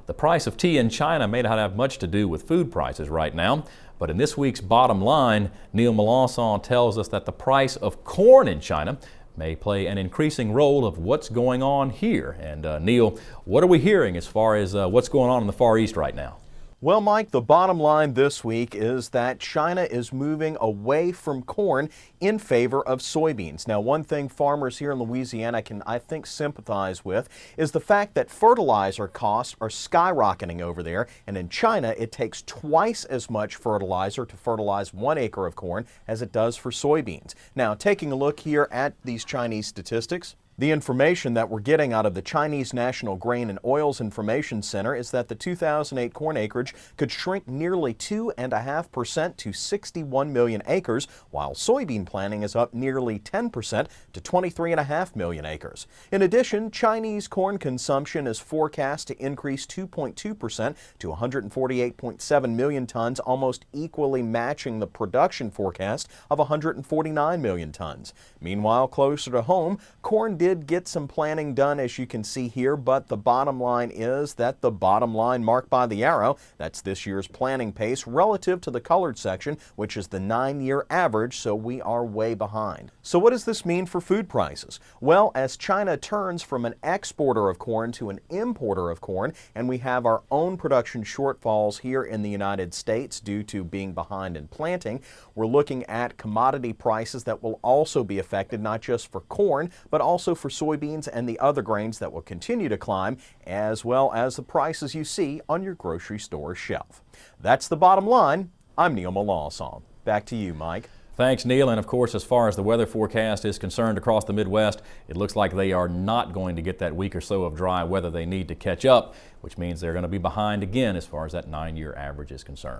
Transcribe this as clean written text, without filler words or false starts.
The price of tea in China may not have much to do with food prices right now, but in this week's Bottom Line, Neil Melancon tells us that the price of corn in China may play an increasing role of what's going on here. And Neil, what are we hearing as far as what's going on in the Far East right now? Well, Mike, the bottom line this week is that China is moving away from corn in favor of soybeans. Now, one thing farmers here in Louisiana can, I think, sympathize with is the fact that fertilizer costs are skyrocketing over there, and in China it takes twice as much fertilizer to fertilize 1 acre of corn as it does for soybeans. Now, taking a look here at these Chinese statistics, the information that we're getting out of the Chinese National Grain and Oils Information Center is that the 2008 corn acreage could shrink nearly 2.5% to 61 million acres, while soybean planting is up nearly 10% to 23.5 million acres. In addition, Chinese corn consumption is forecast to increase 2.2% to 148.7 million tons, almost equally matching the production forecast of 149 million tons. Meanwhile, closer to home, corn did get some planting done, as you can see here, but the bottom line is that the bottom line marked by the arrow, that's this year's planting pace relative to the colored section, which is the 9-year average, so we are way behind. So what does this mean for food prices? Well, as China turns from an exporter of corn to an importer of corn, and we have our own production shortfalls here in the United States due to being behind in planting, we're looking at commodity prices that will also be affected, not just for corn, but also for soybeans and the other grains that will continue to climb, as well as the prices you see on your grocery store shelf. That's the bottom line. I'm Neil Melancon. Back to you, Mike. Thanks, Neil. And of course, as far as the weather forecast is concerned across the Midwest, it looks like they are not going to get that week or so of dry weather they need to catch up, which means they're going to be behind again as far as that 9-year average is concerned.